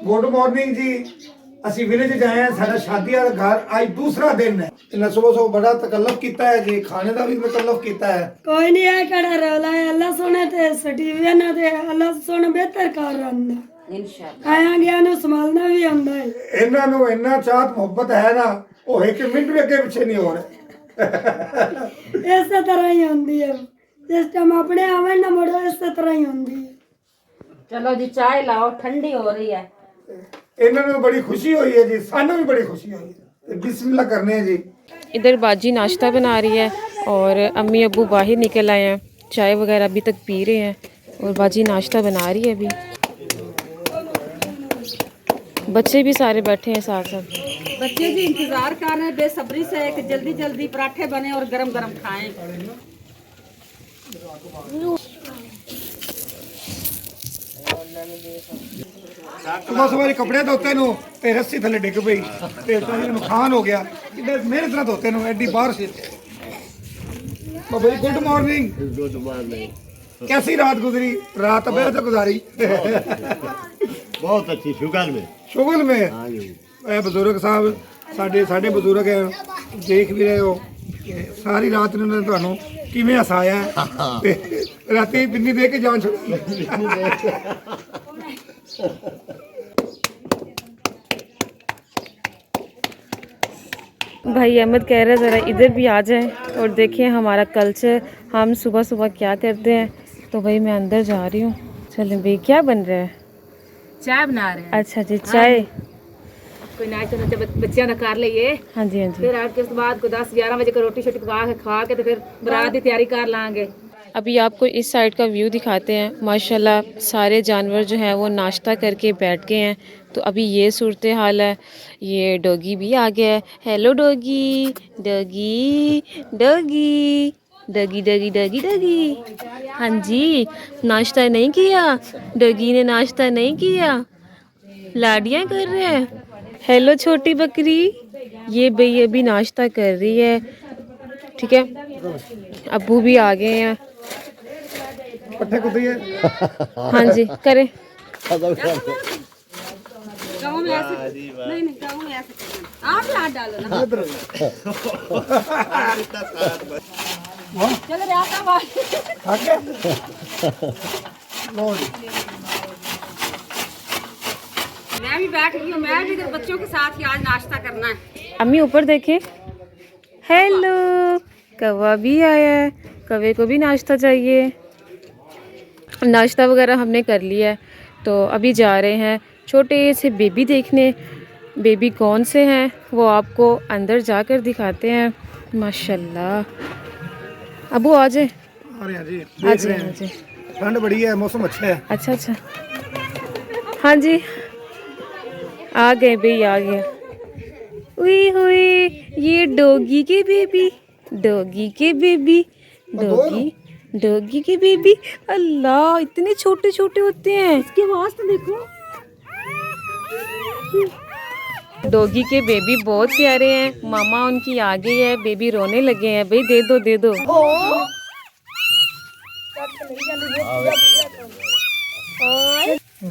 Good morning जी। ਅਸੀਂ village ਚ ਆਏ ਹਾਂ। ਸਾਡਾ ਸ਼ਾਦੀ ਵਾਲਾ ਘਰ ਅੱਜ ਦੂਸਰਾ ਦਿਨ ਹੈ। ਇਹਨਾਂ ਸੁਬਹ ਸੁਬਹ ਬੜਾ ਤਕੱਲਫ ਕੀਤਾ ਹੈ ਜੀ, ਖਾਣੇ ਦਾ ਵੀ ਤਕੱਲਫ ਕੀਤਾ ਹੈ। कोई नहीं है कड़ा रौला है अल्लाह सोने ते सटीवे ना ते अल्लाह सोने बेहतर कर रहा इंशाल्लाह आया गया नु संभालना भी आंदा है। ਇਹਨਾਂ ਨੂੰ ਇੰਨਾ ਚਾਹਤ ਮੁਹੱਬਤ ਹੈ ਨਾ, ਉਹ ਇੱਕ ਮਿੰਟ ਵੀ ਅੱਗੇ ਪਿੱਛੇ ਨਹੀਂ ਹੋ ਰਹੇ। इस तरह ही होंदी है जिस टाइम अपने आवे ना मुड़ो इस तरह ही होंदी है। चलो जी चाय लाओ, ठंडी हो रही है। ਇਹਨਾਂ ਨੂੰ बड़ी खुशी हुई है जी, सानू भी बड़ी खुशी हुई है। बिस्मिल्लाह करने हैं जी। इधर बाजी नाश्ता बना रही है और अम्मी अब्बू बाहर निकल आए हैं, चाय वगैरह अभी तक पी रहे हैं और बाजी नाश्ता बना रही है अभी। बच्चे भी सारे बैठे हैं साथ साथ। बच्चे भी इंतजार कर रहे हैं बेसब्री से कि जल्दी जल्दी पराठे बने और गरम गरम खाएं। सुबह सुबह कपड़े धोते नु ते रस्सी थले डिग पई ते नुकसान हो गया। इधर मेहनत ना धोते नु एडी बारिश। तो भाई गुड मॉर्निंग। Good morning. कैसी रात गुजरी? रात बेहद गुजारी। बहुत अच्छी शुगर में। शुगर में ए बुजुर्ग साहब साडे बुजुर्ग हैं, देख भी रहे हो सारी रात ने ਤੁਹਾਨੂੰ ਕਿਵੇਂ ਹਸਾਇਆ ਤੇ ਰਾਤੀ ਪਿੰਨੀ ਦੇ ਕੇ ਜਾਨ ਛੁੱਟੀ। भाई अहमद कह रहे ज़रा इधर भी आ जाएं और देखें हमारा कल्चर, हम सुबह सुबह क्या करते हैं। तो भाई मैं अंदर जा रही हूँ। चलें भाई, क्या बन रहा है? चाय बना रहे हैं। अच्छा जी, चाय। कोई नाश्ता बच्चियां दा कर लईए, हाँ जी हाँ जी। फिर आज के बाद को 10-11 बजे को रोटी शोटी खा के तो फिर बारात की तैयारी कर लांगे। अभी आपको इस साइड का व्यू दिखाते हैं। माशाल्लाह सारे जानवर जो हैं वो नाश्ता करके बैठ गए हैं। तो अभी ये सूरत हाल है। ये डॉगी भी आ गया है। Hello doggy, doggy doggy doggy doggy doggy doggy. हाँ जी, नाश्ता नहीं किया डॉगी ने? नाश्ता नहीं किया, लाडियाँ कर रहे हैं। हेलो छोटी बकरी। ये भाई अभी नाश्ता कर रही है, ठीक है। अब्बू भी आ गए हैं। पट्टे कुत्ते है। हाँ जी करें। गाँव में ऐसे नहीं गाँव में ऐसे आप लाड डालो ना। चलो रे आता बात आके लो जी। मैं भी बैठ गई हूँ, मैं भी बच्चों के साथ ही आज नाश्ता करना है। अम्मी ऊपर देखें। हेलो, कौवा भी आया है। कौवे को भी नाश्ता चाहिए। नाश्ता वगैरह हमने कर लिया है तो अभी जा रहे हैं छोटे से बेबी देखने। बेबी कौन से हैं वो आपको अंदर जाकर दिखाते हैं। माशाल्लाह। अबू आ जाए। अरे हाँ जी, आ देख जाए रहे आ हैं। जाए। ठंड बड़ी है, मौसम अच्छा है। अच्छा अच्छा, हाँ जी आ गए भाई, आ गए। हुई हुई, ये डॉगी के बेबी, डॉगी के बेबी, डॉगी डॉगी के बेबी। अल्लाह इतने छोटे छोटे होते हैं। इसके वास्ते देखो डॉगी के बेबी बहुत प्यारे हैं। मामा उनकी आ गई है, बेबी रोने लगे हैं। भाई दे दो दे दो।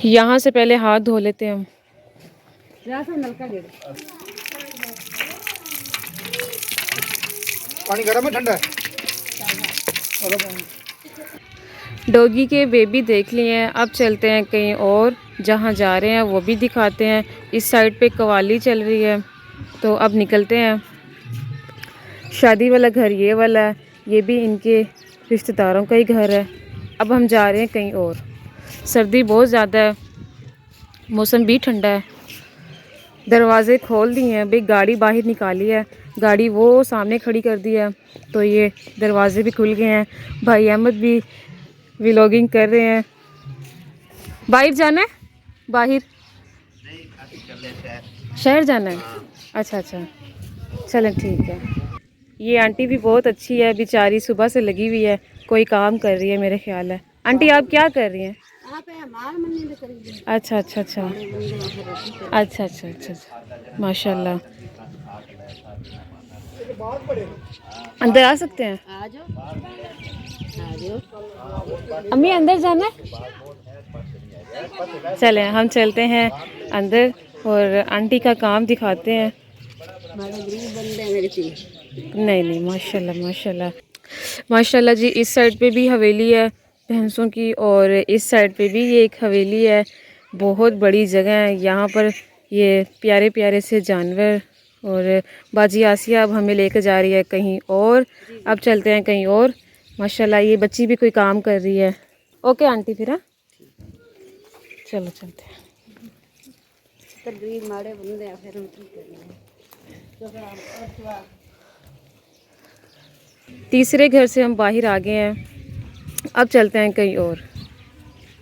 यहाँ से पहले हाथ धो लेते हैं हम। नलका दे दो। पानी गर्म है ठंडा है? डॉगी के बेबी देख लिए हैं। अब चलते हैं कहीं और, जहाँ जा रहे हैं वो भी दिखाते हैं। इस साइड पे कवाली चल रही है तो अब निकलते हैं। शादी वाला घर ये वाला है, ये भी इनके रिश्तेदारों का ही घर है। अब हम जा रहे हैं कहीं और। सर्दी बहुत ज़्यादा है, मौसम भी ठंडा है। दरवाज़े खोल दिए हैं भाई, गाड़ी बाहर निकाली है, गाड़ी वो सामने खड़ी कर दी है तो ये दरवाजे भी खुल गए हैं। भाई अहमद भी व्लॉगिंग कर रहे हैं। बाहर जाना है? बाहर शहर जाना है? अच्छा अच्छा, चलें ठीक है। ये आंटी भी बहुत अच्छी है बेचारी, सुबह से लगी हुई है, कोई काम कर रही है मेरे ख्याल है। आंटी आप क्या कर रही हैं? अच्छा अच्छा अच्छा अच्छा अच्छा अच्छा, माशाल्लाह। अंदर आ सकते हैं? आ जाओ। अम्मी अंदर जाना है? चलें हम चलते हैं अंदर और आंटी का काम दिखाते हैं। नहीं नहीं, माशाल्लाह माशाल्लाह माशाल्लाह जी। इस साइड पे भी हवेली है भैंसों की और इस साइड पे भी ये एक हवेली है। बहुत बड़ी जगह है यहाँ पर। ये प्यारे प्यारे से जानवर और बाजी आसिया अब हमें लेकर जा रही है कहीं और। अब चलते हैं कहीं और। माशाल्लाह ये बच्ची भी कोई काम कर रही है। ओके आंटी फिर, हाँ चलो चलते हैं। तीसरे घर से हम बाहर आ गए हैं। अब चलते हैं कहीं और।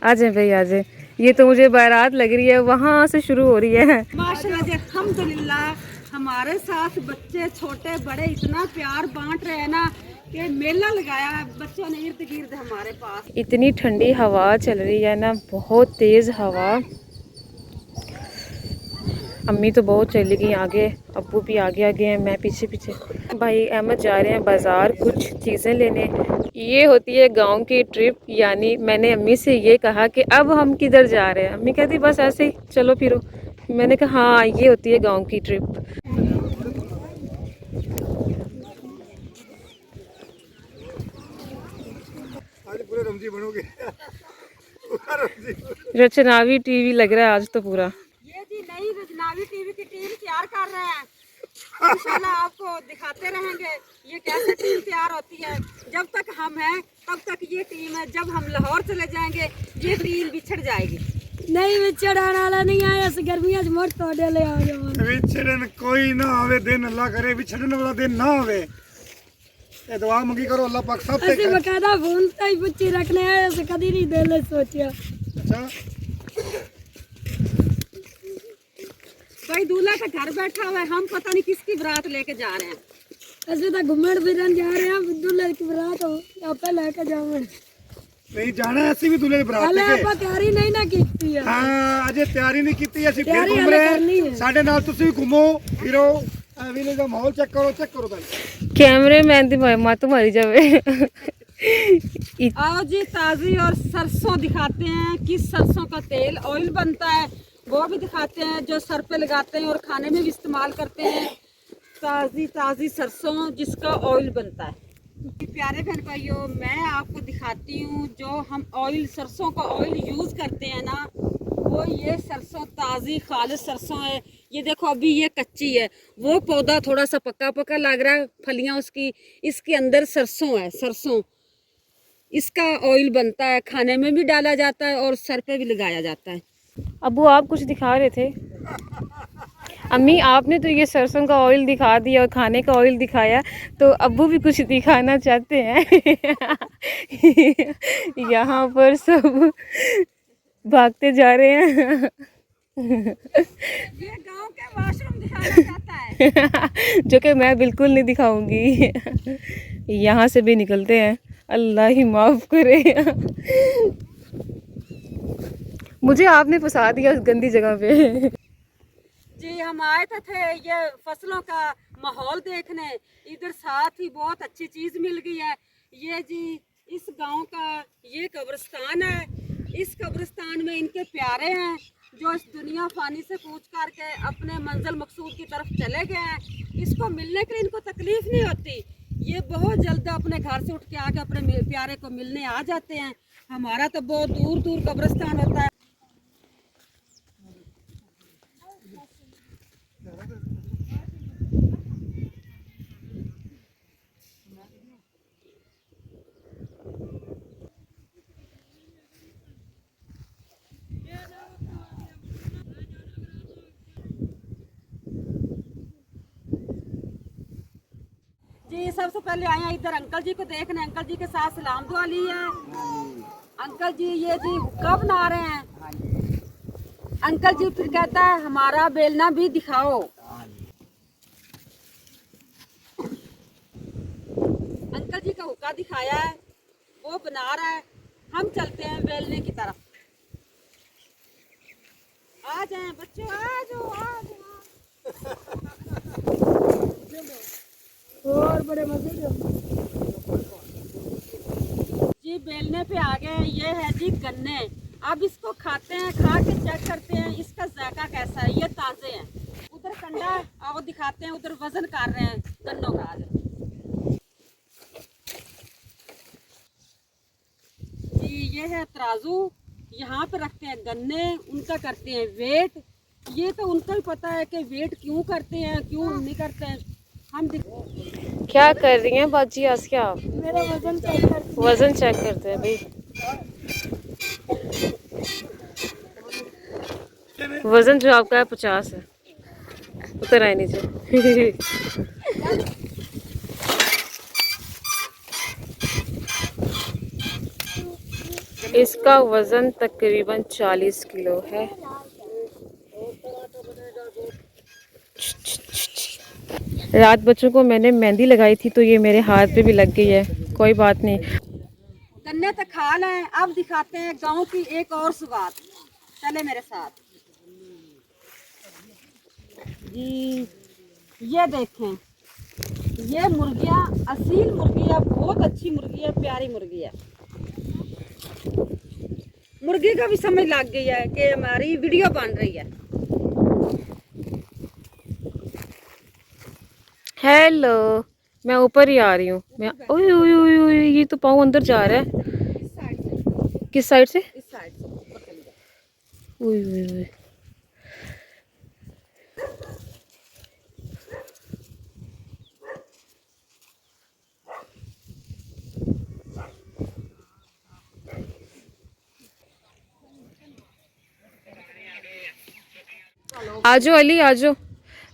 आ जाए भाई आ जाए। ये तो मुझे बारात लग रही है, वहाँ से शुरू हो रही है। माशाल्लाह जी, अल्हम्दुलिल्लाह हमारे साथ बच्चे छोटे बड़े इतना प्यार बांट रहे हैं ना कि मेला लगाया है बच्चों ने इर्द गिर्द हमारे पास। इतनी ठंडी हवा चल रही है ना, बहुत तेज़ हवा। अम्मी तो बहुत चली गई आगे, अब्बू भी आगे आगे हैं, मैं पीछे पीछे। भाई अहमद जा रहे हैं बाज़ार कुछ चीज़ें लेने। ये होती है गांव की ट्रिप। यानी मैंने अम्मी से ये कहा कि अब हम किधर जा रहे हैं। अम्मी कहती बस ऐसे ही चलो फिरो। मैंने कहा हाँ ये होती है गांव की ट्रिप। आज पूरे रमजी बनोगे। रचनावी टीवी लग रहा है आज तो पूरा। ये जी नई रजनावी टीवी की टीम तैयार कर रहे हैं। इंशाल्लाह आपको दिखाते रहेंगे ये कैसे टीम तैयार होती है। जब तक हम हैं तब तक ये टीम है। जब हम लाहौर चले जाएंगे ये टीम बिछड़ जाएगी। नहीं विछड़ाने वाला नहीं आया गर्मियां मोट तोड़े ले आ जाओ। विछड़न कोई ना आवे दिन, अल्लाह करे विछड़न वाला दिन ना आवे। ये दुआ मंगी करो अल्लाह पाक सब पे। ਅਸੀਂ ਬਕਾਇਦਾ ਫੋਨ ਤੇ ਹੀ ਪੁੱਛੀ ਰੱਖਨੇ ਆ, ਅਸੀਂ ਕਦੀ ਨਹੀਂ ਦਿਲ ਵਿੱਚ ਸੋਚਿਆ। अच्छा भाई दूल्हा का घर बैठा हुआ है, हम पता नहीं किसकी बारात लेके जा रहे हैं। ਅਸੀਂ ਤਾਂ ਘੁੰਮਣ ਫਿਰਨ ਜਾ ਰਹੇ ਹਾਂ। ਦੁੱਲੇ ਦੀ ਬਰਾਤ ਆਪੇ ਲੈ ਕੇ ਜਾਵਾਂਗੇ। नहीं जाना है, ਅਸੀਂ ਵੀ दूल्हे ਦੀ ਬਰਾਤ ਹਾਲੇ ਤੇ ਆਪਾਂ ਤਿਆਰੀ ਨਹੀਂ ਨਾ ਕੀਤੀ ਆ। ਹਾਂ ਅਜੇ ਤਿਆਰੀ ਨਹੀਂ ਕੀਤੀ, ਅਸੀਂ ਫਿਰ ਤਿਆਰੀ ਘੁੰਮ ਹਾਲੇ ਰਹੇ ਕਰਨੀ ਹਾਂ। ਹੈ। ਸਾਡੇ ਨਾਲ ਤੁਸੀਂ ਵੀ ਘੁੰਮੋ ਫਿਰੋ, ਵਿਲੇ ਦਾ ਮਾਹੌਲ ਚੈੱਕ ਕਰੋ ਭਾਈ। कैमरे मैन दी मत मारी जावे। आओ जी ताज़ी और सरसों दिखाते हैं। किस सरसों का तेल ऑयल बनता है वो भी दिखाते हैं, जो सर पे लगाते हैं और खाने में भी इस्तेमाल करते हैं। ताज़ी सरसों जिसका ऑयल बनता है। प्यारे बहन भाइयों, मैं आपको दिखाती हूँ जो हम ऑयल सरसों का ऑयल यूज़ करते हैं ना, वो ये सरसों ताज़ी खालिस सरसों है। ये देखो अभी ये कच्ची है, वो पौधा थोड़ा सा पक्का पक्का लग रहा है, फलियाँ उसकी, इसके अंदर सरसों है। सरसों इसका ऑयल बनता है, खाने में भी डाला जाता है और सर पे भी लगाया जाता है। अबू आप कुछ दिखा रहे थे। अम्मी आपने तो ये सरसों का ऑयल दिखा दिया और खाने का ऑयल दिखाया, तो अब्बू भी कुछ दिखाना चाहते हैं। यहाँ पर सब भागते जा रहे हैं। ये गांव के वॉशरूम दिखाना चाहता है। जो कि मैं बिल्कुल नहीं दिखाऊंगी। यहाँ से भी निकलते हैं, अल्लाह ही माफ़ करे। मुझे आपने फंसा दिया उस गंदी जगह पे। जी हम आए थे ये फसलों का माहौल देखने, इधर साथ ही बहुत अच्छी चीज़ मिल गई है। ये जी इस गांव का ये कब्रिस्तान है। इस कब्रिस्तान में इनके प्यारे हैं जो इस दुनिया फानी से कूच करके अपने मंजिल मकसूद की तरफ चले गए हैं। इसको मिलने के लिए इनको तकलीफ नहीं होती। ये बहुत जल्द अपने घर से उठ के आके अपने प्यारे को मिलने आ जाते हैं। हमारा तो बहुत दूर दूर कब्रिस्तान होता है। जी सबसे पहले आए हैं इधर अंकल जी को देखने। अंकल जी के साथ सलाम दुआ ली है। अंकल जी ये जी हुक्का बना रहे हैं। अंकल जी फिर कहता है हमारा बेलना भी दिखाओ। अंकल जी का हुक्का दिखाया है, वो बना रहा है। हम चलते हैं बेलने की तरफ। आ जाएं बच्चों, आ जाओ। और बड़े मजे जी बेलने पे आ गए। ये है जी गन्ने। अब इसको खाते हैं, खा के चेक करते हैं इसका जायका कैसा है। ये ताज़े हैं। उधर कंडा वो दिखाते हैं, उधर वजन कर रहे हैं गन्नों का। जी ये है तराजू, यहाँ पे रखते हैं गन्ने, उनका करते हैं वेट। ये तो उनका ही पता है कि वेट क्यों करते हैं क्यों नहीं करते हैं। हम क्या कर रही हैं बाजी आज? क्या मेरा वजन चेक कर। वजन चेक करते हैं भाई। वजन जो आपका है 50 है। उतर आए नीचे। इसका वजन तकरीबन 40 किलो है। रात बच्चों को मैंने मेहंदी लगाई थी तो ये मेरे हाथ पे भी लग गई है। कोई बात नहीं। गन्ने तो खा लें। अब दिखाते हैं गांव की एक और सुगात। चले मेरे साथ जी। ये देखें, ये मुर्गियाँ असील मुर्गी है, बहुत अच्छी मुर्गी है, प्यारी मुर्गी है। मुर्गी का भी समझ लग गई है कि हमारी वीडियो बन रही है। हेलो, मैं ऊपर ही आ रही हूँ। मैं ओए ओए ओए ओए, ये तो पाँव अंदर जा रहा है। किस साइड से? इस साइड से ऊपर चली जाए। ओए ओए ओए। आजो अली, आजो।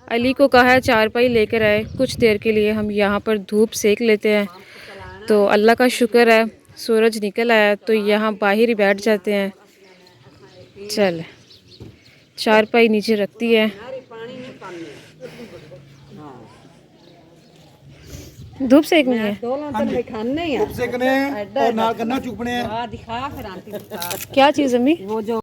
अली को कहा है चारपाई लेकर आए, कुछ देर के लिए हम यहाँ पर धूप सेक लेते हैं। तो अल्लाह का शुक्र है सूरज निकल आया तो यहाँ बाहर ही बैठ जाते हैं। चल, चारपाई नीचे रखती है। धूप सेकनी है। सेकने और नाल गन्ना चुपने हैं। दिखा फिर आंटी दिखा। क्या चीज़ अम्मी? वो जो